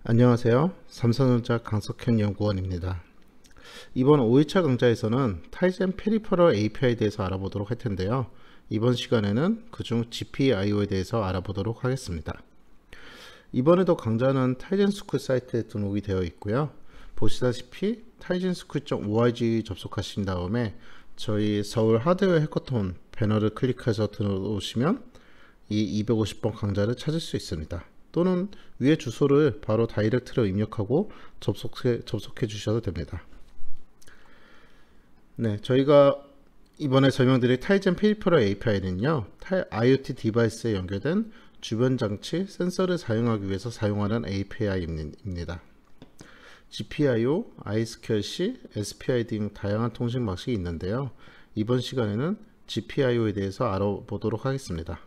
안녕하세요. 삼성전자 강석현 연구원입니다. 이번 5일차 강좌에서는 타이젠 페리퍼럴 API에 대해서 알아보도록 할 텐데요. 이번 시간에는 그중 GPIO에 대해서 알아보도록 하겠습니다. 이번에도 강좌는 타이젠 스쿨 사이트에 등록이 되어 있고요. 보시다시피 taizenSchool.org 접속하신 다음에 저희 서울 하드웨어 해커톤 배너를 클릭해서 들어오시면 이 250번 강좌를 찾을 수 있습니다. 또는 위에 주소를 바로 다이렉트로 입력하고 접속해 주셔도 됩니다. 네, 저희가 이번에 설명드릴 타이젠 페리퍼럴 API는요, IoT 디바이스에 연결된 주변 장치 센서를 사용하기 위해서 사용하는 API입니다. GPIO, I2C, SPI 등 다양한 통신 방식이 있는데요. 이번 시간에는 GPIO에 대해서 알아보도록 하겠습니다.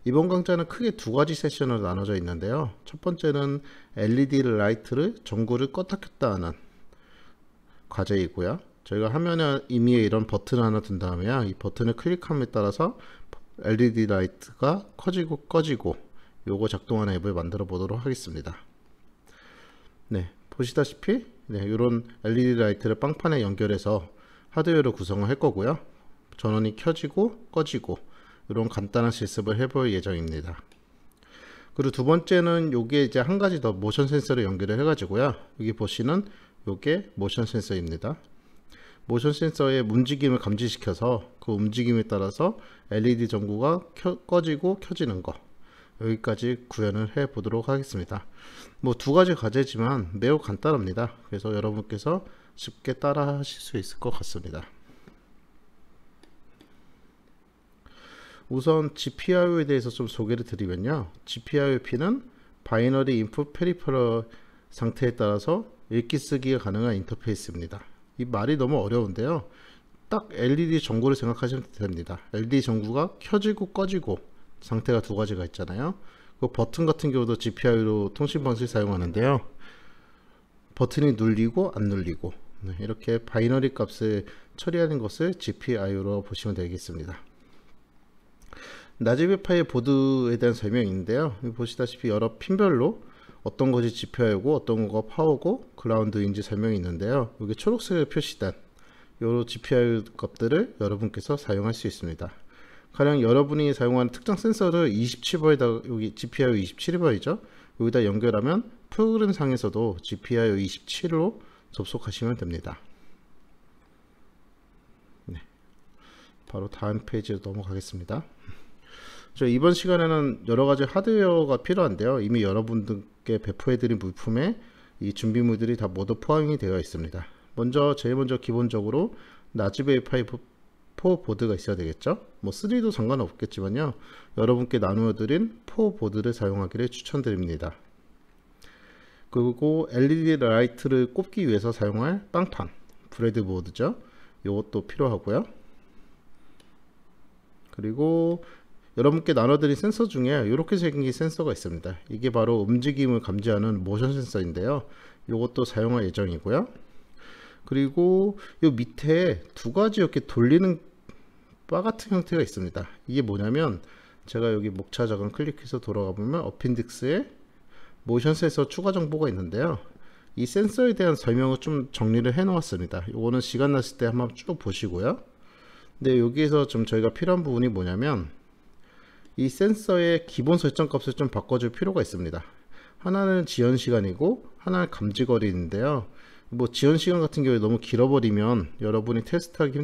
이번 강좌는 크게 두 가지 세션으로 나눠져 있는데요. 첫 번째는 LED 라이트를 전구를 껐다 켰다 하는 과제이고요. 저희가 화면에 이미 이런 버튼을 하나 둔 다음에 이 버튼을 클릭함에 따라서 LED 라이트가 켜지고 꺼지고 요거 작동하는 앱을 만들어 보도록 하겠습니다. 네, 보시다시피 이런 LED 라이트를 빵판에 연결해서 하드웨어로 구성을 할 거고요. 전원이 켜지고 꺼지고 이런 간단한 실습을 해볼 예정입니다. 그리고 두 번째는 요게 이제 한 가지 더 모션 센서를 연결을 해가지고요. 여기 보시는 요게 모션 센서입니다. 모션 센서의 움직임을 감지시켜서 그 움직임에 따라서 LED 전구가 꺼지고 켜지는 거 여기까지 구현을 해 보도록 하겠습니다. 뭐 두 가지 과제지만 매우 간단합니다. 그래서 여러분께서 쉽게 따라 하실 수 있을 것 같습니다. 우선 GPIO에 대해서 좀 소개를 드리면요. GPIO-P는 바이너리 인풋 페리퍼럴 상태에 따라서 읽기 쓰기가 가능한 인터페이스입니다. 이 말이 너무 어려운데요. 딱 LED 전구를 생각하시면 됩니다. LED 전구가 켜지고 꺼지고 상태가 두 가지가 있잖아요. 그 버튼 같은 경우도 GPIO로 통신 방식을 사용하는데요. 버튼이 눌리고 안 눌리고 이렇게 바이너리 값을 처리하는 것을 GPIO로 보시면 되겠습니다. 라즈베리 파이 보드에 대한 설명인데요. 보시다시피 여러 핀별로 어떤 것이 GPIO고 어떤 거가 파워고 그라운드인지 설명이 있는데요. 여기 초록색으로 표시된 요 GPIO 값들을 여러분께서 사용할 수 있습니다. 가령 여러분이 사용하는 특정 센서를 27번에다 여기 GPIO 27번이죠. 여기다 연결하면 프로그램 상에서도 GPIO 27로 접속하시면 됩니다. 네, 바로 다음 페이지로 넘어가겠습니다. 이번 시간에는 여러가지 하드웨어가 필요한데요. 이미 여러분들께 배포해드린 물품에 이 준비물들이 다 모두 포함이 되어 있습니다. 제일 먼저 기본적으로 라즈베리 파이 4 보드가 있어야 되겠죠. 뭐 3도 상관없겠지만요. 여러분께 나누어드린 4 보드를 사용하기를 추천드립니다. 그리고 LED 라이트를 꼽기 위해서 사용할 빵판, 브레드보드죠. 이것도 필요하고요. 그리고 여러분께 나눠드린 센서 중에 이렇게 생긴 센서가 있습니다. 이게 바로 움직임을 감지하는 모션 센서인데요. 이것도 사용할 예정이고요. 그리고 이 밑에 두 가지 이렇게 돌리는 바 같은 형태가 있습니다. 이게 뭐냐면 제가 여기 목차 자금 클릭해서 돌아가 보면 어펜딕스에 모션 센서 추가 정보가 있는데요. 이 센서에 대한 설명을 좀 정리를 해 놓았습니다. 이거는 시간 났을 때 한번 쭉 보시고요. 근데 여기에서 좀 저희가 필요한 부분이 뭐냐면 이 센서의 기본 설정 값을 좀 바꿔줄 필요가 있습니다. 하나는 지연 시간이고 하나는 감지 거리인데요. 뭐 지연 시간 같은 경우에 너무 길어버리면 여러분이 테스트하기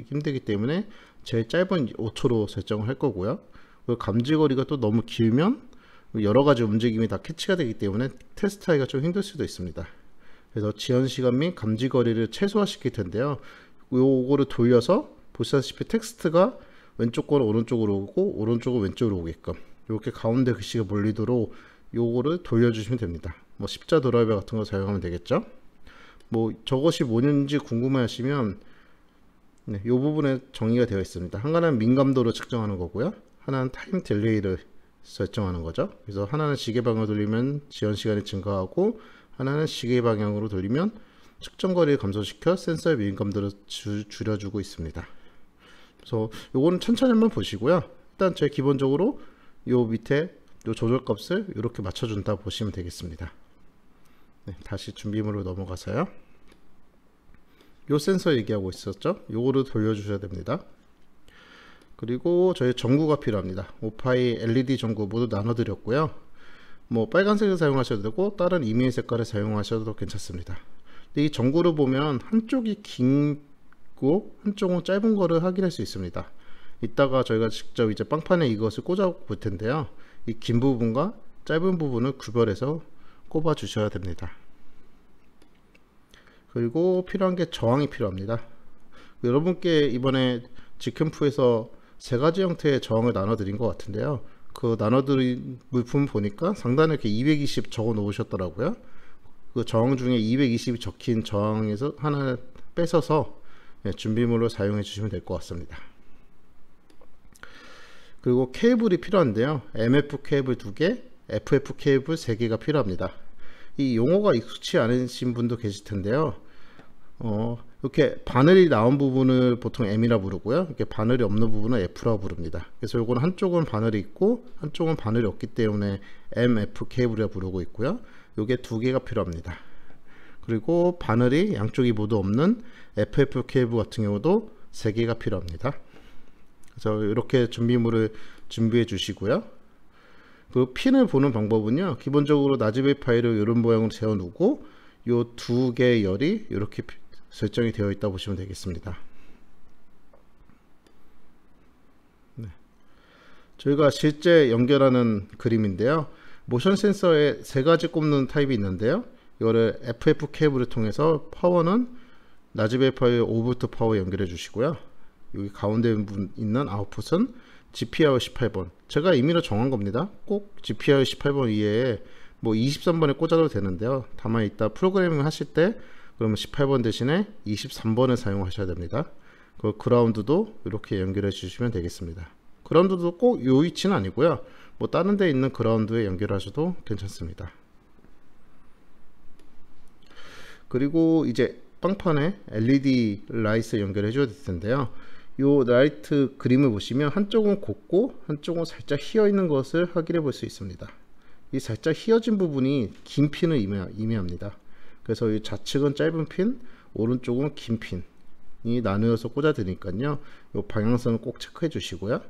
힘들기 때문에 제일 짧은 5초로 설정을 할 거고요. 그리고 감지 거리가 또 너무 길면 여러가지 움직임이 다 캐치가 되기 때문에 테스트하기가 좀 힘들 수도 있습니다. 그래서 지연 시간 및 감지 거리를 최소화시킬 텐데요. 요거를 돌려서 보시다시피 텍스트가 왼쪽 거는 오른쪽으로 오고 오른쪽은 왼쪽으로 오게끔 이렇게 가운데 글씨가 몰리도록 요거를 돌려주시면 됩니다. 뭐 십자 드라이버 같은 거 사용하면 되겠죠. 뭐 저것이 뭔지 궁금해 하시면 이 부분에 정의가 되어 있습니다. 하나는 민감도를 측정하는 거고요. 하나는 타임 딜레이를 설정하는 거죠. 그래서 하나는 시계 방향으로 돌리면 지연 시간이 증가하고 하나는 시계 방향으로 돌리면 측정 거리를 감소시켜 센서의 민감도를 줄여주고 있습니다. 그래서 요거는 천천히 한번 보시고요. 일단 기본적으로 요 밑에 요 조절 값을 이렇게 맞춰준다 보시면 되겠습니다. 네, 다시 준비물로 넘어가서요. 요 센서 얘기하고 있었죠. 요거를 돌려주셔야 됩니다. 그리고 저희 전구가 필요합니다. 오파이, LED 전구 모두 나눠 드렸고요. 뭐 빨간색을 사용하셔도 되고 다른 이메일 색깔을 사용하셔도 괜찮습니다. 근데 이 전구를 보면 한쪽이 긴고 한쪽은 짧은 거를 확인할 수 있습니다. 이따가 저희가 직접 이제 빵판에 이것을 꽂아 볼 텐데요. 이 긴 부분과 짧은 부분을 구별해서 꼽아 주셔야 됩니다. 그리고 필요한 게 저항이 필요합니다. 여러분께 이번에 지캠프에서 세 가지 형태의 저항을 나눠 드린 것 같은데요. 그 나눠 드린 물품 보니까 상단에 이렇게 220 적어 놓으셨더라고요. 그 저항 중에 220이 적힌 저항에서 하나 뺏어서 준비물로 사용해 주시면 될 것 같습니다. 그리고 케이블이 필요한데요. MF 케이블 2개, FF 케이블 3개가 필요합니다. 이 용어가 익숙치 않으신 분도 계실 텐데요. 이렇게 바늘이 나온 부분을 보통 M이라 부르고요. 이렇게 바늘이 없는 부분은 F라고 부릅니다. 그래서 요거는 한쪽은 바늘이 있고 한쪽은 바늘이 없기 때문에 MF 케이블이라 부르고 있고요. 요게 2개가 필요합니다. 그리고 바늘이 양쪽이 모두 없는 FF 케이블 같은 경우도 3개가 필요합니다. 그래서 이렇게 준비물을 준비해 주시고요. 그 핀을 보는 방법은요, 기본적으로 라즈베리 파이를 이런 모양으로 세워 놓고 요 2개의 열이 이렇게 설정이 되어 있다 보시면 되겠습니다. 네. 저희가 실제 연결하는 그림인데요. 모션 센서에 3가지 꼽는 타입이 있는데요. 이거를 FF 케이블을 통해서 파워는 라즈베리 파이 5V 파워 연결해 주시고요. 여기 가운데 있는 아웃풋은 GPIO 18번. 제가 임의로 정한 겁니다. 꼭 GPIO 18번 이외에 뭐 23번에 꽂아도 되는데요. 다만 이따 프로그래밍 하실 때 그러면 18번 대신에 23번을 사용하셔야 됩니다. 그 그라운드도 이렇게 연결해 주시면 되겠습니다. 그라운드도 꼭 요 위치는 아니고요. 뭐 다른 데 있는 그라운드에 연결하셔도 괜찮습니다. 그리고 이제 빵판에 LED 라이트 연결해 줘야 될 텐데요. 요 라이트 그림을 보시면 한쪽은 곱고 한쪽은 살짝 휘어 있는 것을 확인해 볼 수 있습니다. 이 살짝 휘어진 부분이 긴 핀을 의미합니다. 그래서 이 좌측은 짧은 핀, 오른쪽은 긴 핀이 나누어서 꽂아 드니까요. 요 방향성을 꼭 체크해 주시고요.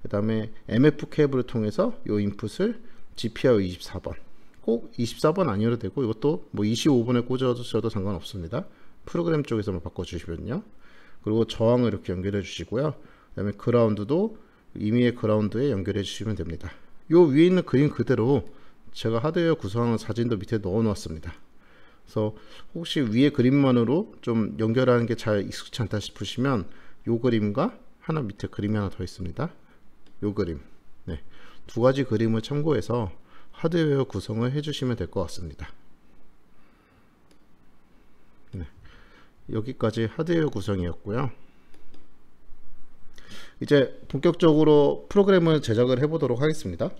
그 다음에 MF 케이블을 통해서 요 인풋을 GPIO 24번, 꼭 24번 아니어도 되고 이것도 뭐 25번에 꽂아주셔도 상관없습니다. 프로그램 쪽에서만 바꿔주시면요. 그리고 저항을 이렇게 연결해 주시고요. 그 다음에 그라운드도 임의의 그라운드에 연결해 주시면 됩니다. 요 위에 있는 그림 그대로 제가 하드웨어 구성한 사진도 밑에 넣어 놓았습니다. 그래서 혹시 위에 그림만으로 좀 연결하는 게 잘 익숙치 않다 싶으시면 요 그림과 하나 밑에 그림이 하나 더 있습니다. 요 그림, 네, 2가지 그림을 참고해서 하드웨어 구성을 해주시면 될 것 같습니다. 네, 여기까지 하드웨어 구성이었고요. 이제 본격적으로 프로그램을 제작을 해보도록 하겠습니다.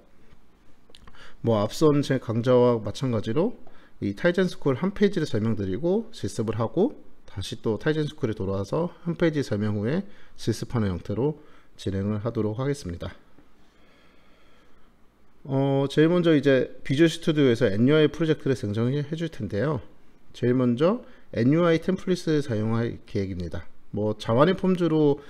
뭐 앞선 제 강좌와 마찬가지로 이 타이젠 스쿨 한 페이지를 설명드리고 실습을 하고 다시 또 타이젠 스쿨에 돌아와서 한 페이지 설명 후에 실습하는 형태로 진행을 하도록 하겠습니다. 제일 먼저 이제 비주얼 스튜디오에서 NUI 프로젝트를 생성해 줄 텐데요. 제일 먼저 NUI 템플릿을 사용할 계획입니다. 뭐 자완의 폼즈로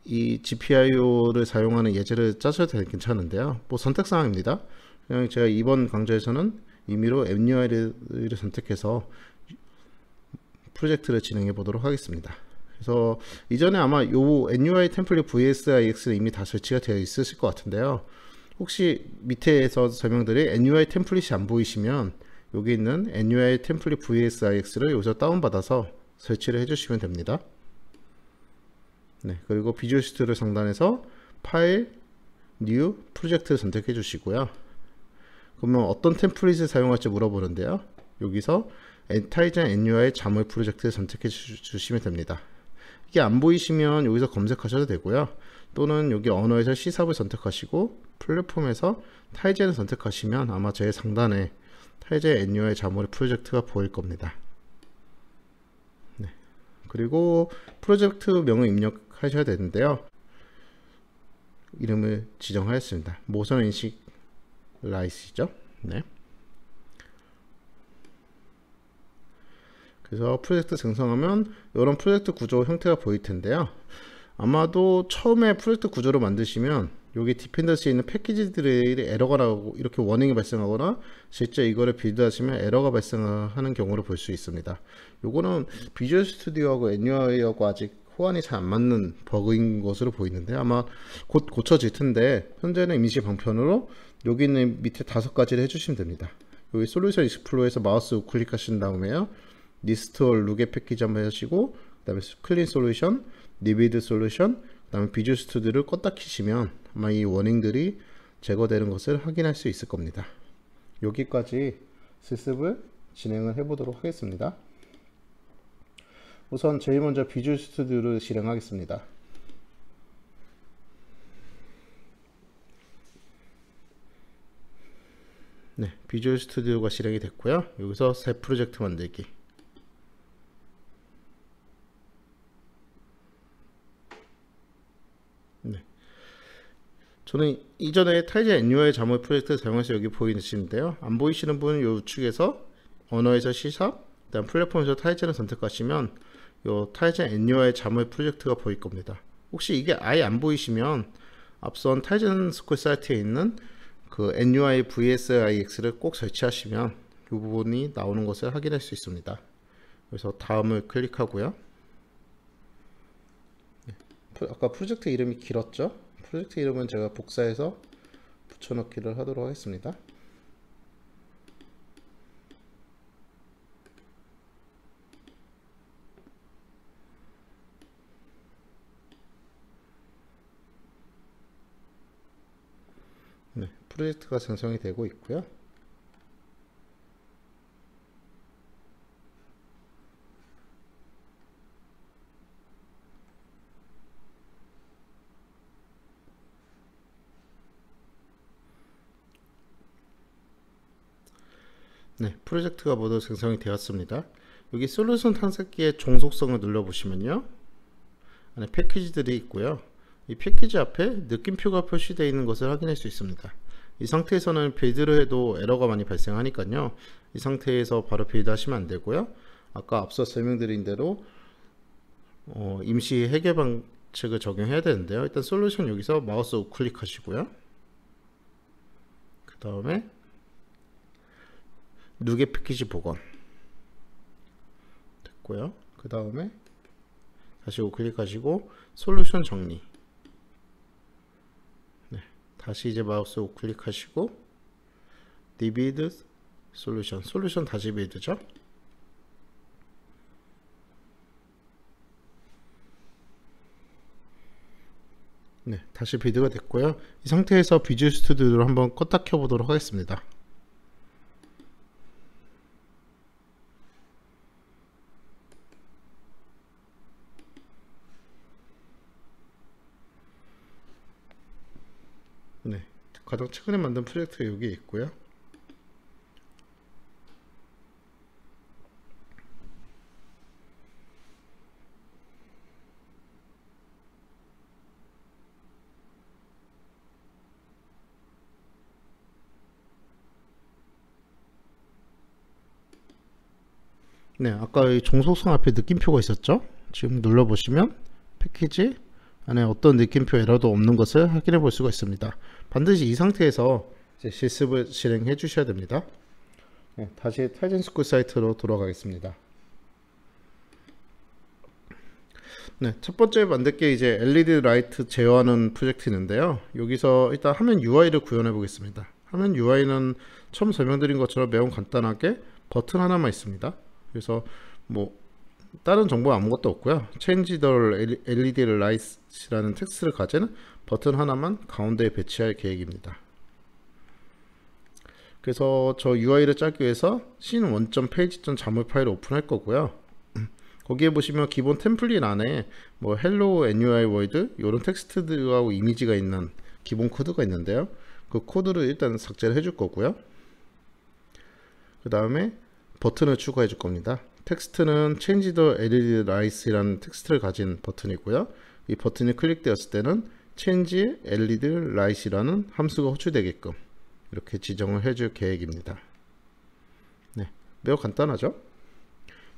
이 GPIO를 사용하는 예제를 짜셔도 괜찮은데요. 뭐 선택사항입니다. 그냥 제가 이번 강좌에서는 임의로 NUI를 선택해서 프로젝트를 진행해 보도록 하겠습니다. 그래서 이전에 아마 요 NUI 템플릿 VSIX는 이미 다 설치가 되어 있으실 것 같은데요. 혹시 밑에서 설명드린 NUI 템플릿이 안 보이시면 여기 있는 NUI 템플릿 VSIX를 여기서 다운받아서 설치를 해주시면 됩니다. 네, 그리고 비주얼 스튜디오 상단에서 파일, 뉴, 프로젝트를 선택해 주시고요. 그러면 어떤 템플릿을 사용할지 물어보는데요. 여기서 타이젠 NUI 자물 프로젝트를 선택해 주시면 됩니다. 이게 안 보이시면 여기서 검색하셔도 되고요. 또는 여기 언어에서 C샵을 선택하시고 플랫폼에서 타이젠을 선택하시면 아마 제 상단에 타이젠 NUI 자물 프로젝트가 보일 겁니다. 네. 그리고 프로젝트 명을 입력하셔야 되는데요. 이름을 지정하였습니다. 모션 인식 라이스죠. 네. 그래서 프로젝트 생성하면 이런 프로젝트 구조 형태가 보일 텐데요. 아마도 처음에 프로젝트 구조를 만드시면 여기 디펜던시에 있는 패키지들이 에러가 나오고 이렇게 워닝이 발생하거나 실제 이거를 빌드하시면 에러가 발생하는 경우를 볼 수 있습니다. 요거는 비주얼 스튜디오하고 NUI하고 아직 호환이 잘 안 맞는 버그인 것으로 보이는데 아마 곧 고쳐질 텐데 현재는 임시 방편으로 여기 있는 밑에 5가지를 해주시면 됩니다. 여기 솔루션 익스플로어에서 마우스 우클릭 하신 다음에요, 리스트 올 루게 패키지 한번 하시고 그 다음에 클린 솔루션, 리비드 솔루션, 그 다음에 비주얼 스튜디오를 껐다 키시면 아마 이 워닝들이 제거되는 것을 확인할 수 있을 겁니다. 여기까지 실습을 진행을 해 보도록 하겠습니다. 우선 제일 먼저 비주얼 스튜디오를 실행하겠습니다. 네, 비주얼 스튜디오가 실행이 됐고요. 여기서 새 프로젝트 만들기. 네. 저는 이전에 타이젠 NUI 자물 프로젝트 사용해서 여기 보이시는데요. 안 보이시는 분은 이 우측에서 언어에서 C#, 그다음 플랫폼에서 타이젠을 선택하시면 이 타이젠 NUI 자물 프로젝트가 보일 겁니다. 혹시 이게 아예 안 보이시면 앞선 타이젠 스쿨 사이트에 있는 그 NUI VSIX를 꼭 설치하시면 이 부분이 나오는 것을 확인할 수 있습니다. 그래서 다음을 클릭하고요. 아까 프로젝트 이름이 길었죠? 프로젝트 이름은 제가 복사해서 붙여넣기를 하도록 하겠습니다. 네, 프로젝트가 생성이 되고 있고요. 네, 프로젝트가 모두 생성이 되었습니다. 여기 솔루션 탐색기의 종속성을 눌러보시면요, 안에 패키지들이 있고요. 이 패키지 앞에 느낌표가 표시되어 있는 것을 확인할 수 있습니다. 이 상태에서는 빌드를 해도 에러가 많이 발생하니까요, 이 상태에서 바로 빌드 하시면 안 되고요. 아까 앞서 설명드린 대로 임시 해결 방식을 적용해야 되는데요. 일단 솔루션 여기서 마우스 우클릭 하시고요. 그 다음에 누게 패키지 복원 됐고요. 그 다음에 다시 우클릭하시고 솔루션 정리. 네, 다시 이제 마우스 우클릭하시고 리비드 솔루션 다시 빌드죠. 네, 다시 빌드가 됐고요. 이 상태에서 비주얼 스튜디오를 한번 껐다 켜 보도록 하겠습니다. 네, 가장 최근에 만든 프로젝트가 여기 있고요. 네, 아까 이 종속성 앞에 느낌표가 있었죠? 지금 눌러보시면 패키지 안에 어떤 느낌표 에러도 없는 것을 확인해 볼 수가 있습니다. 반드시 이 상태에서 이제 실습을 실행해 주셔야 됩니다. 네, 다시 타이젠 스쿨 사이트로 돌아가겠습니다. 네, 첫 번째 만들 게 이제 LED 라이트 제어하는 프로젝트인데요. 여기서 일단 화면 UI를 구현해 보겠습니다. 화면 UI는 처음 설명드린 것처럼 매우 간단하게 버튼 하나만 있습니다. 그래서 뭐 다른 정보 아무것도 없고요. Change the LED lights라는 텍스트를 가진 버튼 하나만 가운데에 배치할 계획입니다. 그래서 저 UI를 짜기 위해서 scene1.page.jaml 파일을 오픈할 거고요. 거기에 보시면 기본 템플릿 안에 뭐 hello NUI world 이런 텍스트들하고 이미지가 있는 기본 코드가 있는데요. 그 코드를 일단 삭제를 해줄 거고요. 그 다음에 버튼을 추가해 줄 겁니다. 텍스트는 Change the LED lights이라는 텍스트를 가진 버튼이고요. 이 버튼이 클릭되었을 때는 Change LED light이라는 함수가 호출되게끔 이렇게 지정을 해줄 계획입니다. 네, 매우 간단하죠?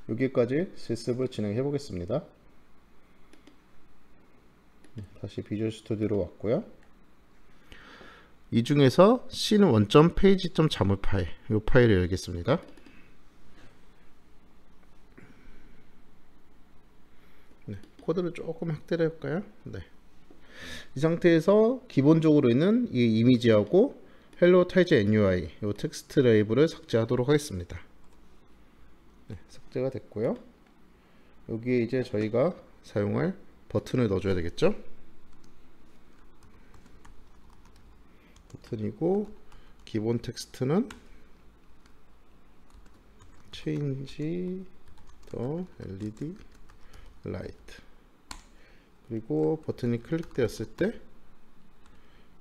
여기까지 실습을 진행해 보겠습니다. 다시 비주얼 스튜디오로 왔고요. 이 중에서 C는 원점 페이지점 자물 파일, 이 파일을 열겠습니다. 네, 코드를 조금 확대를 해볼까요? 네. 이 상태에서 기본적으로 있는 이 이미지하고 hello tiles NUI 이 텍스트 레이블을 삭제하도록 하겠습니다. 네, 삭제가 됐고요. 여기에 이제 저희가 사용할 버튼을 넣어줘야 되겠죠? 버튼이고 기본 텍스트는 change the LED light. 그리고 버튼이 클릭되었을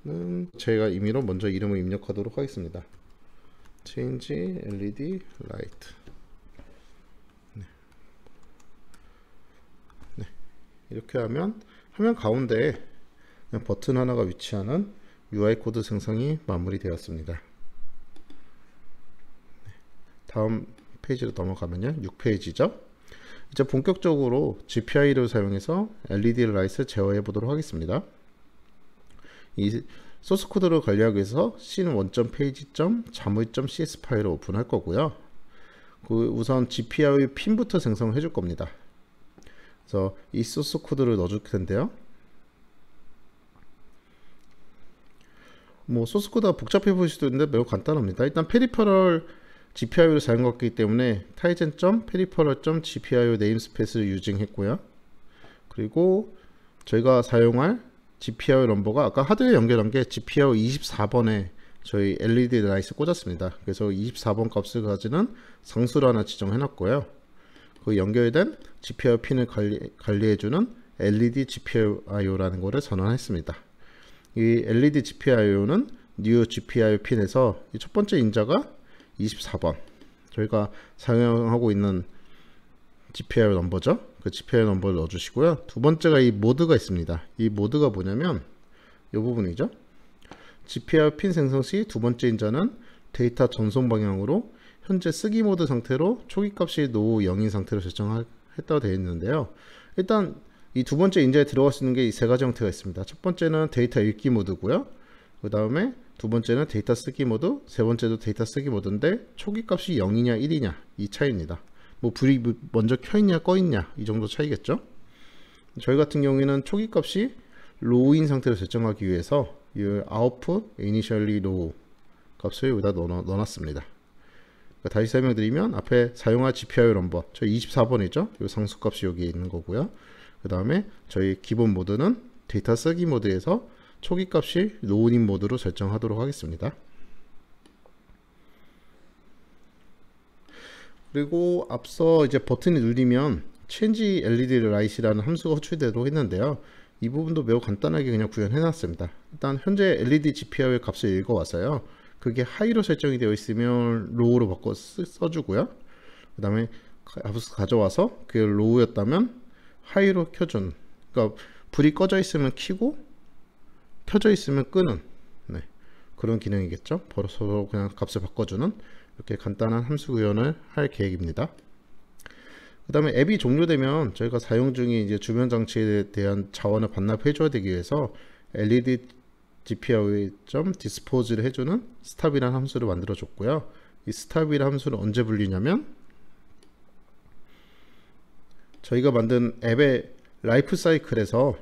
때는 제가 임의로 먼저 이름을 입력하도록 하겠습니다. change LED light. 네. 네. 이렇게 하면 화면 가운데에 그냥 버튼 하나가 위치하는 UI 코드 생성이 마무리되었습니다. 네. 다음 페이지로 넘어가면요. 6페이지죠. 이제 본격적으로 GPI를 사용해서 LED 라이트를 제어해 보도록 하겠습니다. 이 소스 코드를 관리하기 위해서 C는 원점 페이지점 자물.cs 파일을 오픈할 거고요. 우선 GPI 핀부터 생성해 줄 겁니다. 그래서 이 소스 코드를 넣어줄 텐데요. 뭐 소스 코드가 복잡해 보일 수도 있는데 매우 간단합니다. 일단 페리퍼럴 GPIO를 사용했기 때문에 tizen.peripheral.gpio 네임스페이스를 유징했고요. 그리고 저희가 사용할 GPIO 넘버가 아까 하드웨어 연결한 게 GPIO 24번에 저희 LED 라이트 꽂았습니다. 그래서 24번 값을 가지는 상수를 하나 지정해 놨고요. 그 연결된 GPIO 핀을 관리해주는 LED GPIO라는 것을 선언했습니다. 이 LED GPIO는 New GPIO 핀에서 이 첫 번째 인자가 24번 저희가 사용하고 있는 GPIO 넘버죠. 그 GPIO 넘버를 넣어주시고요. 두 번째가 이 모드가 있습니다. 이 모드가 뭐냐면 이 부분이죠. GPIO 핀 생성 시 두 번째 인자는 데이터 전송 방향으로 현재 쓰기 모드 상태로 초기 값이 노후 0인 상태로 설정했다고 되어 있는데요. 일단 이 두 번째 인자에 들어갈 수 있는 게 이 세 가지 형태가 있습니다. 첫 번째는 데이터 읽기 모드고요. 그 다음에 두 번째는 데이터 쓰기 모드, 세 번째도 데이터 쓰기 모드인데 초기 값이 0이냐 1이냐 이 차이입니다. 뭐 불이 먼저 켜있냐 꺼있냐 이 정도 차이겠죠. 저희 같은 경우에는 초기 값이 로우인 상태로 설정하기 위해서 이 output initially low 값을 여기다 넣어놨습니다. 그러니까 다시 설명드리면 앞에 사용할 GPIO 넘버 저희 24번이죠. 이 상수 값이 여기 있는 거고요. 그 다음에 저희 기본 모드는 데이터 쓰기 모드에서 초기 값이 로우인 모드로 설정하도록 하겠습니다. 그리고 앞서 이제 버튼을 누르면 change LED light이라는 함수가 호출되도록 했는데요. 이 부분도 매우 간단하게 그냥 구현해 놨습니다. 일단 현재 LED GPIO의 값을 읽어왔어요. 그게 하이로 설정이 되어 있으면 로우로 바꿔 써주고요. 그 다음에 함수 가져와서 그게 로우였다면 하이로 켜준, 그러니까 불이 꺼져 있으면 켜고 켜져 있으면 끄는 그런 기능이겠죠. 서로 그냥 값을 바꿔주는 이렇게 간단한 함수 구현을 할 계획입니다. 그 다음에 앱이 종료되면 저희가 사용 중인 이제 주변 장치에 대한 자원을 반납해 줘야 되기 위해서 LED GPIO.dispose를 해주는 스탑이라는 함수를 만들어 줬고요. 이 스탑이라는 함수를 언제 불리냐면 저희가 만든 앱의 라이프 사이클에서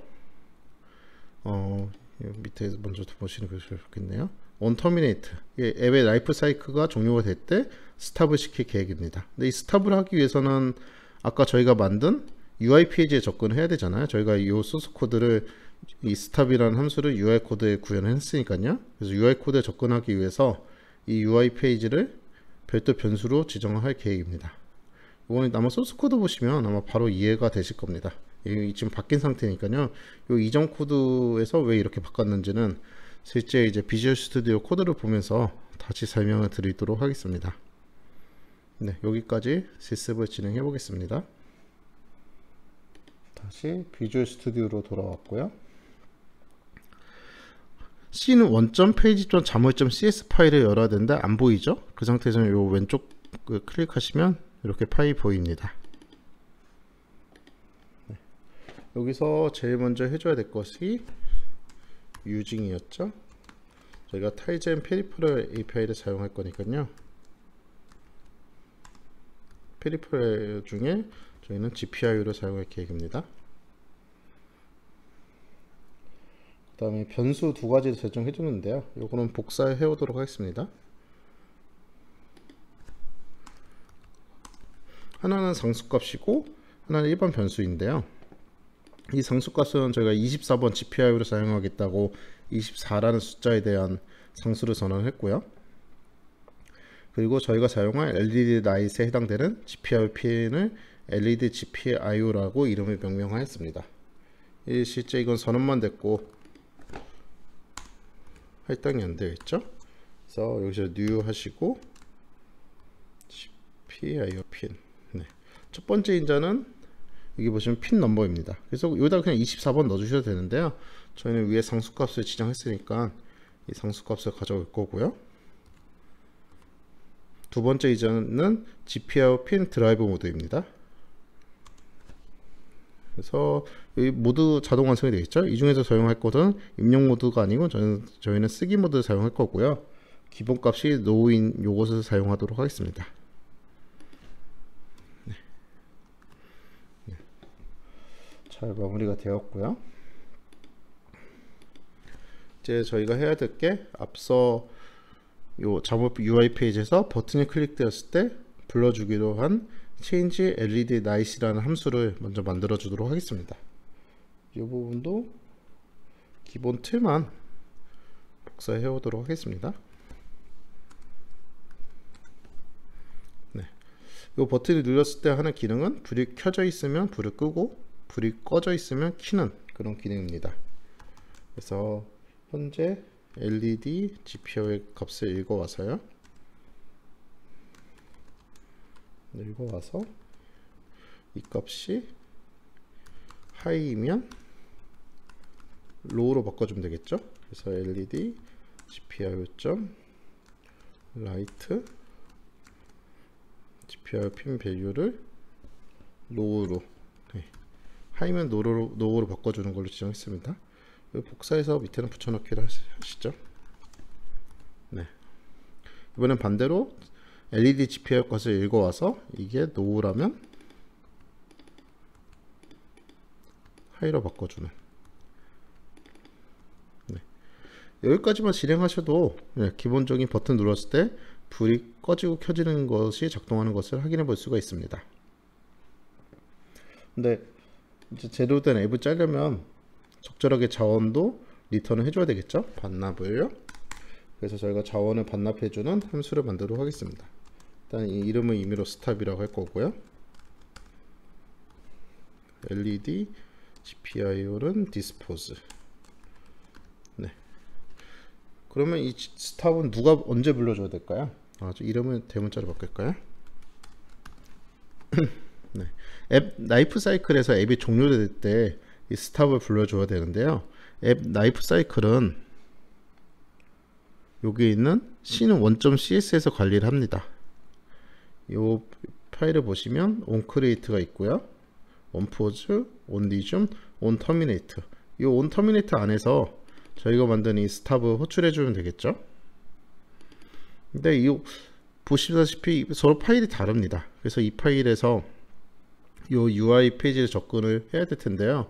밑에 먼저 보시는 게 좋겠네요. on terminate 앱의 라이프 사이클가 종료가 될 때 스탑을 시킬 계획입니다. 근데 이 스탑을 하기 위해서는 아까 저희가 만든 UI 페이지에 접근을 해야 되잖아요. 저희가 이 소스 코드를 이 스탑이라는 함수를 UI 코드에 구현했으니까요. 그래서 UI 코드에 접근하기 위해서 이 UI 페이지를 별도 변수로 지정할 계획입니다. 이거는 아마 소스 코드 보시면 아마 바로 이해가 되실 겁니다. 지금 바뀐 상태니까요. 이 이전 코드에서 왜 이렇게 바꿨는지는 실제 이제 비주얼 스튜디오 코드를 보면서 다시 설명을 드리도록 하겠습니다. 네, 여기까지 실습을 진행해 보겠습니다. 다시 비주얼 스튜디오로 돌아왔고요. C는 원점 페이지점 자물.cs 파일을 열어야 되는데 안 보이죠? 그 상태에서는 요 왼쪽 클릭하시면 이렇게 파일이 보입니다. 여기서 제일 먼저 해줘야 될 것이 유징이었죠. 저희가 타이젠 페리퍼럴 API를 사용할 거니까요. 페리퍼럴 중에 저희는 GPIO를 사용할 계획입니다. 그 다음에 변수 두 가지를 설정해 주는데요. 요거는 복사해 오도록 하겠습니다. 하나는 상수값이고 하나는 일반 변수인데요. 이 상수값은 저희가 24번 GPIO를 사용하겠다고 24라는 숫자에 대한 상수를 선언했고요. 그리고 저희가 사용할 LED 나이트에 해당되는 GPIO 핀을 LED GPIO라고 이름을 명명하였습니다. 실제 이건 선언만 됐고 할당이 안 되어 있죠. 그래서 여기서 new 하시고 GPIO 핀. 네. 첫 번째 인자는 여기 보시면 핀 넘버입니다. 그래서 여기다 그냥 24번 넣어주셔도 되는데요. 저희는 위에 상수값을 지정했으니까 이 상수값을 가져올 거고요. 두 번째 이전은 GPIO 핀 드라이브 모드입니다. 그래서 여기 모두 자동 완성이 되겠죠. 이 중에서 사용할 것은 입력 모드가 아니고 저희는 쓰기 모드를 사용할 거고요. 기본값이 노인 요것을 사용하도록 하겠습니다. 네. 네. 잘 마무리가 되었고요. 이제 저희가 해야 될 게 앞서 요 작업 UI 페이지에서 버튼이 클릭되었을 때 불러주기로 한 change LED night이라는 함수를 먼저 만들어 주도록 하겠습니다. 이 부분도 기본 틀만 복사해 오도록 하겠습니다. 네. 이 버튼을 눌렀을 때 하는 기능은 불이 켜져 있으면 불을 끄고 불이 꺼져 있으면 켜는 그런 기능입니다. 그래서 현재 LED GPIO의 값을 읽어와서요. 읽어와서 이 값이 하이이면 로우로 바꿔주면 되겠죠. 그래서 LED GPIO.light GPIO 핀 밸류를 로우로, 네. 하이면 로우로 바꿔주는 걸로 지정했습니다. 복사해서 밑에는 붙여넣기를 하시죠. 네. 이번엔 반대로 LED GPIO 것을 읽어와서 이게 노우라면 하이로 바꿔주는. 네. 여기까지만 실행하셔도 기본적인 버튼 눌렀을 때 불이 꺼지고 켜지는 것이 작동하는 것을 확인해 볼 수가 있습니다. 근데 이제 제대로 된 앱을 짜려면 적절하게 자원도 리턴을 해줘야 되겠죠. 반납을요. 그래서 저희가 자원을 반납해주는 함수를 만들도록 하겠습니다. 일단 이 이름은 임의로 스탑이라고 할 거고요. LED GPIO는 dispose. 네. 그러면 이 스탑은 누가 언제 불러줘야 될까요? 이름을 대문자로 바꿀까요? 네. 앱 라이프 사이클에서 앱이 종료될 때 이 스탑을 불러줘야 되는데요. 앱 라이프 사이클은 여기 있는 신1.cs에서 관리를 합니다. 이 파일을 보시면 onCreate가 있고요. onPause, onResume, onTerminate. 이 onTerminate 안에서 저희가 만든 이 스탑을 호출해 주면 되겠죠. 근데 이 보시다시피 서로 파일이 다릅니다. 그래서 이 파일에서 이 UI 페이지를 접근을 해야 될 텐데요.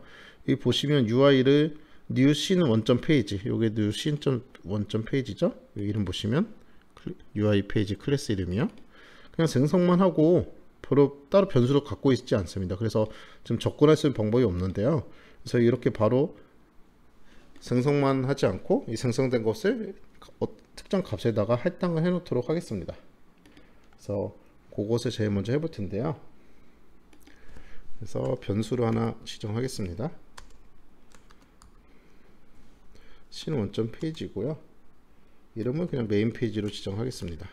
여기 보시면 UI를 new scene 1.page, 요게 new scene 1.page죠. 이름 보시면 UI 페이지 클래스 이름이요. 그냥 생성만 하고 따로 변수를 갖고 있지 않습니다. 그래서 지금 접근할 수 있는 방법이 없는데요. 그래서 이렇게 바로 생성만 하지 않고 이 생성된 것을 특정 값에다가 할당을 해 놓도록 하겠습니다. 그래서 그것을 제일 먼저 해볼 텐데요. 그래서 변수를 하나 지정하겠습니다. 신 1.page이고요. 이름은 그냥 메인 페이지로 지정하겠습니다.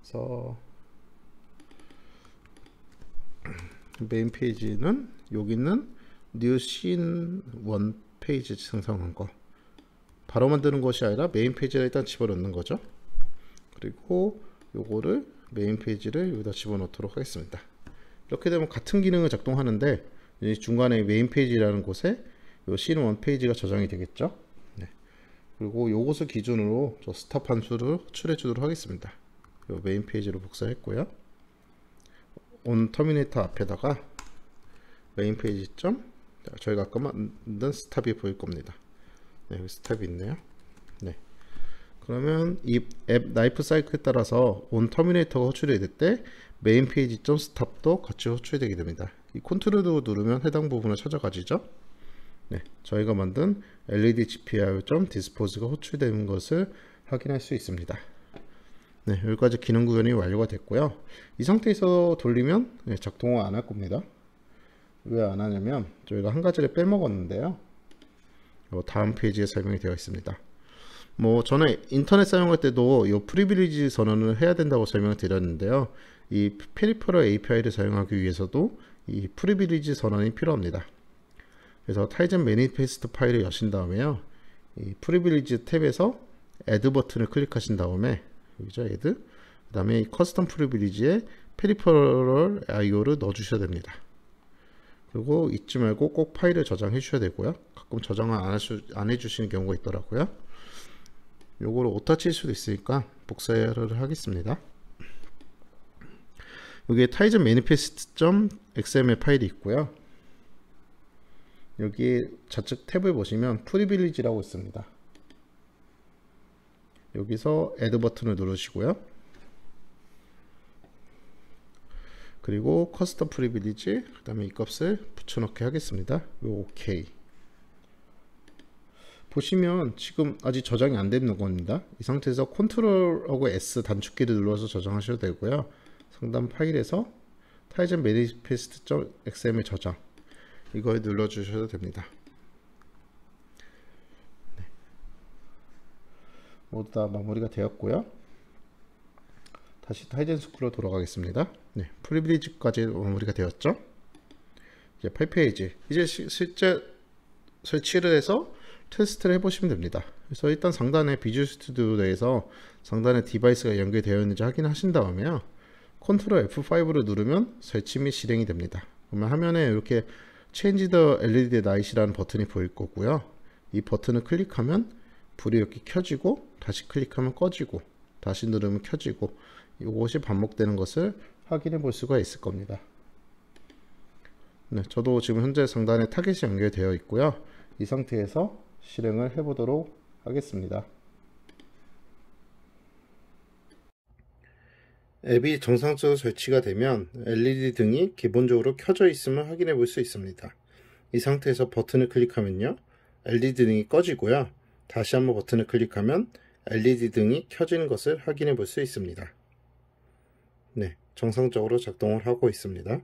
그래서 메인 페이지는 여기 있는 new scene 1 페이지 생성한 거 바로 만드는 것이 아니라 메인 페이지에 일단 집어넣는 거죠. 그리고 요거를 메인 페이지를 여기다 집어넣도록 하겠습니다. 이렇게 되면 같은 기능을 작동하는데 이 중간에 메인 페이지라는 곳에 요 씬1 페이지가 저장이 되겠죠. 네. 그리고 요것을 기준으로 저 스탑 함수를 호출해 주도록 하겠습니다. 요 메인 페이지로 복사했고요. 온 터미네이터 앞에다가 메인 페이지 점 저희가 아까 만든 스탑이 보일 겁니다. 네, 여기 스탑이 있네요. 네. 그러면 이 앱 라이프 사이클에 따라서 온 터미네이터가 호출이 될 때 메인 페이지 점 스탑도 같이 호출이 되게 됩니다. 이 컨트롤을 누르면 해당 부분을 찾아가지죠. 네, 저희가 만든 LED GPIO.dispose가 호출되는 것을 확인할 수 있습니다. 네, 여기까지 기능 구현이 완료가 됐고요. 이 상태에서 돌리면 네, 작동을 안 할 겁니다. 왜 안 하냐면 저희가 한 가지를 빼먹었는데요. 다음 페이지에 설명이 되어 있습니다. 뭐 전에 인터넷 사용할 때도 이 프리빌리지 선언을 해야 된다고 설명을 드렸는데요. 이 페리퍼럴 API를 사용하기 위해서도 이 프리빌리지 선언이 필요합니다. 그래서 타이젠 매니페스트 파일을 여신 다음에요. 이 프리빌리지 탭에서 add 버튼을 클릭하신 다음에 여기죠, add. 그 다음에 이 커스텀 프리빌리지에 페리퍼럴 IO를 넣어 주셔야 됩니다. 그리고 잊지 말고 꼭 파일을 저장해 주셔야 되고요. 가끔 저장을 안 해주시는 경우가 있더라고요. 요거를 오타 칠 수도 있으니까 복사를 하겠습니다. 여기에 타이젠 manifest.xml 파일이 있고요. 여기 좌측 탭을 보시면 프리빌리지라고 있습니다. 여기서 add 버튼을 누르시고요. 그리고 커스텀 프리빌리지, 그 다음에 이 값을 붙여넣기 하겠습니다. 오케이. 보시면 지금 아직 저장이 안 되는 겁니다. 이 상태에서 컨트롤하고 S 단축키를 눌러서 저장하셔도 되고요. 상단 파일에서 타이젠 manifest.xml 저장 이걸 눌러주셔도 됩니다. 네. 모두 다 마무리가 되었고요. 다시 타이젠 스쿨로 돌아가겠습니다. 네, 프리빌리지까지 마무리가 되었죠. 이제 8페이지. 이제 실제 설치를 해서 테스트를 해보시면 됩니다. 그래서 일단 상단에 비주얼 스튜디오 내에서 상단에 디바이스가 연결되어 있는지 확인하신 다음에요. 컨트롤 F5를 누르면 설치 및 실행이 됩니다. 그러면 화면에 이렇게 Change the LED Light이라는 버튼이 보일 거고요. 이 버튼을 클릭하면 불이 이렇게 켜지고 다시 클릭하면 꺼지고 다시 누르면 켜지고 이것이 반복되는 것을 확인해 볼 수가 있을 겁니다. 네, 저도 지금 현재 상단에 타겟이 연결되어 있고요. 이 상태에서 실행을 해 보도록 하겠습니다. 앱이 정상적으로 설치가 되면 LED 등이 기본적으로 켜져 있음을 확인해 볼 수 있습니다. 이 상태에서 버튼을 클릭하면요, LED 등이 꺼지고요. 다시 한번 버튼을 클릭하면 LED 등이 켜지는 것을 확인해 볼 수 있습니다. 네, 정상적으로 작동을 하고 있습니다.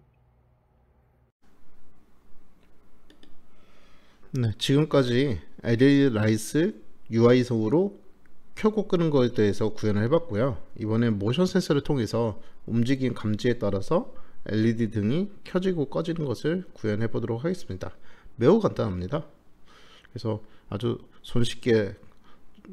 네, 지금까지 LED 라이트 UI성으로 켜고 끄는 것에 대해서 구현을 해봤고요. 이번엔 모션 센서를 통해서 움직임 감지에 따라서 LED 등이 켜지고 꺼지는 것을 구현해 보도록 하겠습니다. 매우 간단합니다. 그래서 아주 손쉽게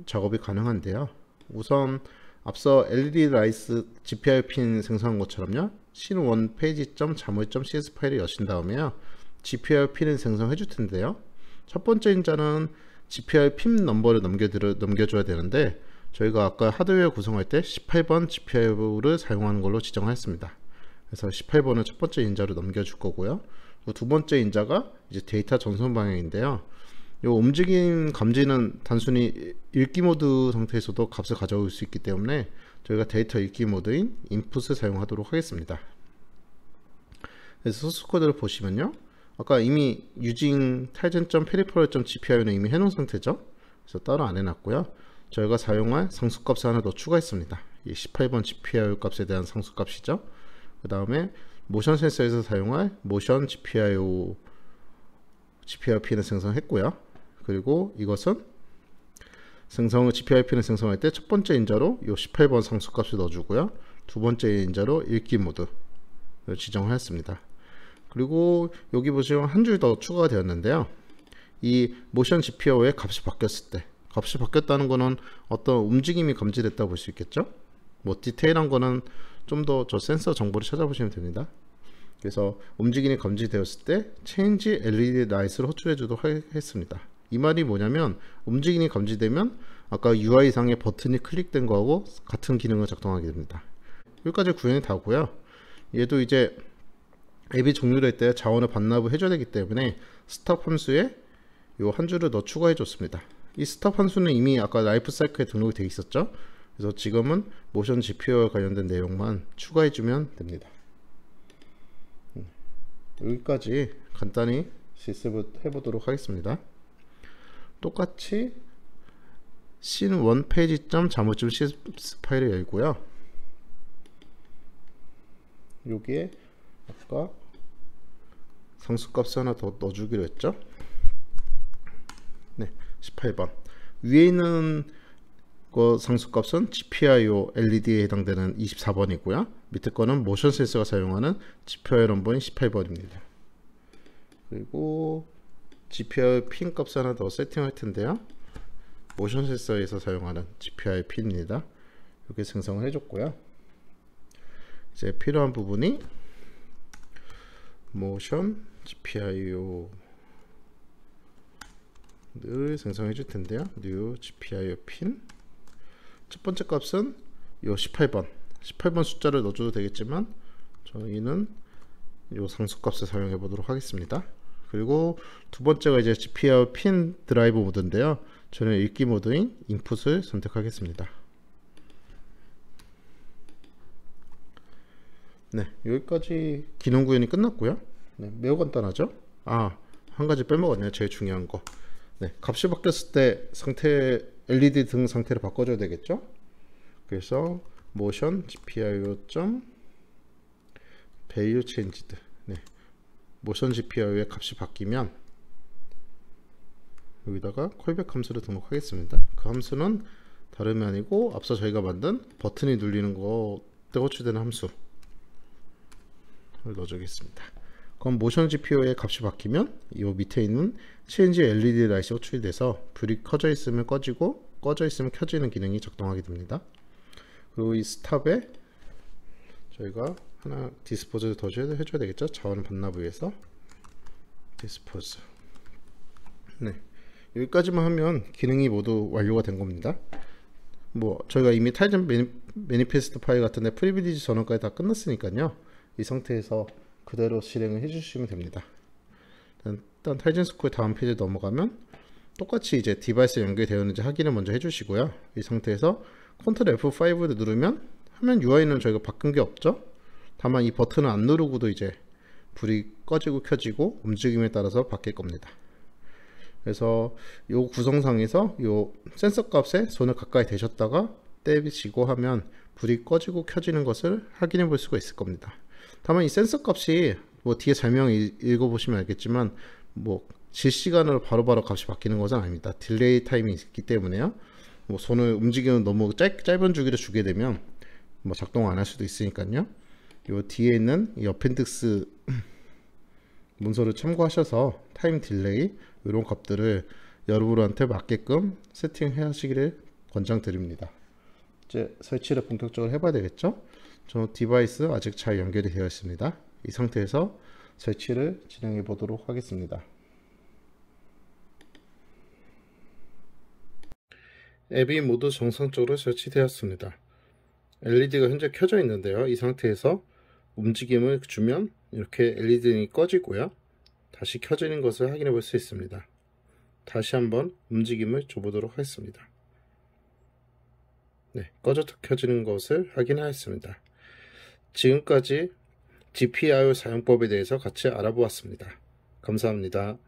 작업이 가능한데요. 우선 앞서 LED 라이트 GPIO 핀 생성한 것처럼요, 씬1 페이지.자물.cs 파일을 여신 다음에요, GPIO 핀을 생성해 줄 텐데요. 첫 번째 인자는 GPIO 핀 넘버를 넘겨줘야 되는데, 저희가 아까 하드웨어 구성할 때 18번 GPIO를 사용하는 걸로 지정했습니다. 그래서 18번을 첫 번째 인자로 넘겨줄 거고요. 두 번째 인자가 이제 데이터 전송 방향인데요. 이 움직임 감지는 단순히 읽기 모드 상태에서도 값을 가져올 수 있기 때문에 저희가 데이터 읽기 모드인 인풋을 사용하도록 하겠습니다. 그래서 소스 코드를 보시면요, 아까 이미 using tizen.peripheral.gpio는 이미 해놓은 상태죠. 그래서 따로 안 해놨고요. 저희가 사용할 상수값을 하나 더 추가했습니다. 이 18번 GPIO 값에 대한 상수값이죠. 그 다음에 모션 센서에서 사용할 모션 GPIO 핀을 생성했고요. 그리고 이것은 GPIO 핀을 생성할 때 첫 번째 인자로 이 18번 상수값을 넣어주고요. 두 번째 인자로 읽기 모드를 지정하였습니다. 그리고 여기 보시면 한 줄 더 추가가 되었는데요. 이 모션 GPIO의 값이 바뀌었을 때, 값이 바뀌었다는 거는 어떤 움직임이 감지됐다고 볼 수 있겠죠. 뭐 디테일한 거는 좀 더 저 센서 정보를 찾아보시면 됩니다. 그래서 움직임이 감지되었을 때 Change LED Light를 호출해 주도록 했습니다. 이 말이 뭐냐면 움직임이 감지되면 아까 UI상의 버튼이 클릭된 거하고 같은 기능을 작동하게 됩니다. 여기까지 구현이 다고요. 얘도 이제 앱이 종료될 때 자원을 반납을 해줘야 되기 때문에 스톱 함수에 요 한 줄을 더 추가해 줬습니다. 이 스톱 함수는 이미 아까 라이프 사이클에 등록이 되어 있었죠. 그래서 지금은 모션 GPU와 관련된 내용만 추가해 주면 됩니다. 여기까지 간단히 실습을 해보도록 하겠습니다. 똑같이 씬1 페이지.점 자무점 CSS 파일을 열고요. 여기에 아까 상수값을 하나 더 넣어주기로 했죠. 네, 18번 위에 있는 거 상수값은 GPIO LED에 해당되는 24번이고요. 밑에 거는 모션 센서가 사용하는 GPIO 넘버인 18번입니다. 그리고 GPIO 핀 값을 하나 더 세팅할 텐데요. 모션 센서에서 사용하는 GPIO 핀입니다. 이렇게 생성을 해줬고요. 이제 필요한 부분이 모션 GPIO 를 생성해 줄 텐데요. new GPIO 핀 첫 번째 값은 요 18번 숫자를 넣어줘도 되겠지만 저희는 요 상수값을 사용해 보도록 하겠습니다. 그리고 두 번째가 이제 GPIO 핀 드라이브 모드인데요. 저는 읽기 모드인 인풋을 선택하겠습니다. 네, 여기까지 기능 구현이 끝났고요. 네, 매우 간단하죠? 한 가지 빼먹었네요. 제일 중요한 거. 네, 값이 바뀌었을 때 상태 LED 등 상태를 바꿔줘야 되겠죠. 그래서 motion GPIO value changed. 네, motion GPIO의 값이 바뀌면 여기다가 콜백 함수를 등록하겠습니다. 그 함수는 다름이 아니고 앞서 저희가 만든 버튼이 눌리는 거 때 호출되는 함수를 넣어주겠습니다. 그럼 모션 GPIO의 값이 바뀌면 이 밑에 있는 change LED 라이트가 호출이 돼서 불이 켜져 있으면 꺼지고 꺼져 있으면 켜지는 기능이 작동하게 됩니다. 그리고 이 스탑에 저희가 하나 디스포즈를 더 해줘야 되겠죠. 자원을 반납을 위해서 디스포즈. 네, 여기까지만 하면 기능이 모두 완료가 된 겁니다. 뭐 저희가 이미 타이즌 매니페스트 파일 같은데 프리빌리지 전원까지 다 끝났으니까요. 이 상태에서 그대로 실행을 해주시면 됩니다. 일단 타이즌 스코어 다음 페이지에 넘어가면 똑같이 이제 디바이스 연결되었는지 확인을 먼저 해주시고요. 이 상태에서 컨트롤 F5를 누르면 화면 UI는 저희가 바꾼 게 없죠. 다만 이 버튼을 안 누르고도 이제 불이 꺼지고 켜지고 움직임에 따라서 바뀔 겁니다. 그래서 요 구성상에서 요 센서 값에 손을 가까이 대셨다가 떼시고 하면 불이 꺼지고 켜지는 것을 확인해 볼 수가 있을 겁니다. 다만 이 센서 값이 뭐 뒤에 설명 읽어보시면 알겠지만 뭐 실시간으로 바로바로 값이 바뀌는 것은 아닙니다. 딜레이 타임이 있기 때문에요. 뭐 손을 움직이는 너무 짧은 주기를 주게 되면 뭐 작동 안 할 수도 있으니까요. 요 뒤에 있는 이 어펜딕스 문서를 참고하셔서 타임 딜레이 이런 값들을 여러분한테 맞게끔 세팅해 하시기를 권장드립니다. 이제 설치를 본격적으로 해봐야 되겠죠. 저 디바이스 아직 잘 연결이 되어 있습니다. 이 상태에서 설치를 진행해 보도록 하겠습니다. 앱이 모두 정상적으로 설치되었습니다. LED가 현재 켜져 있는데요. 이 상태에서 움직임을 주면 이렇게 LED는 꺼지고요. 다시 켜지는 것을 확인해 볼 수 있습니다. 다시 한번 움직임을 줘보도록 하겠습니다. 네, 꺼져 켜지는 것을 확인하였습니다. 지금까지 GPIO 사용법에 대해서 같이 알아보았습니다. 감사합니다.